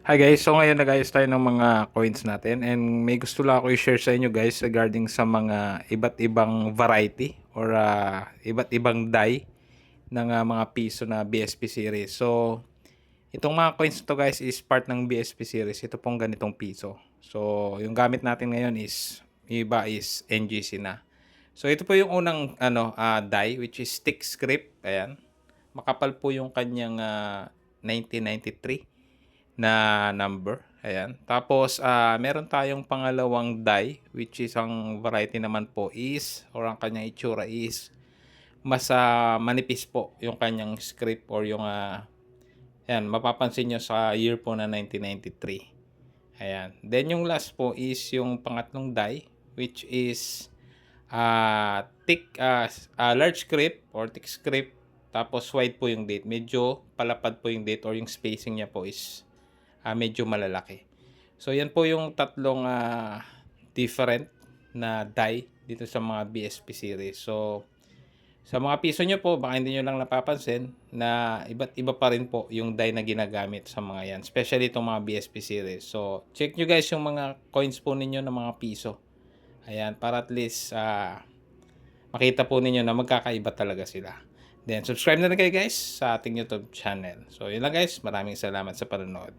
Hi guys, so ngayon nag-ayos tayo ng mga coins natin and may gusto lang ako i-share sa inyo guys regarding sa mga iba't ibang variety or iba't ibang die ng mga piso na BSP series. So, itong mga coins to guys is part ng BSP series. Ito pong ganitong piso. So, yung gamit natin ngayon is iba is NGC na. So, ito po yung unang die which is stick script. Ayan. Makapal po yung kanyang 1993 na number. Ayan. Tapos, meron tayong pangalawang die, which is ang variety naman po is, or ang kanyang itsura is, mas manipis po yung kanyang script or yung, ayan, mapapansin nyo sa year po na 1993. Ayan. Then, yung last po is yung pangatlong die, which is, large script or thick script. Tapos, wide po yung date. Medyo palapad po yung date or yung spacing niya po is medyo malalaki. So yan po yung tatlong different na die dito sa mga BSP series. So sa mga piso nyo po, baka hindi nyo lang napapansin na iba't iba pa rin po yung die na ginagamit sa mga yan. Especially itong mga BSP series. So check nyo guys yung mga coins po ninyo ng mga piso. Ayan, para at least makita po ninyo na magkakaiba talaga sila. Then subscribe na rin kayo guys sa ating YouTube channel. So yun lang guys, maraming salamat sa panonood.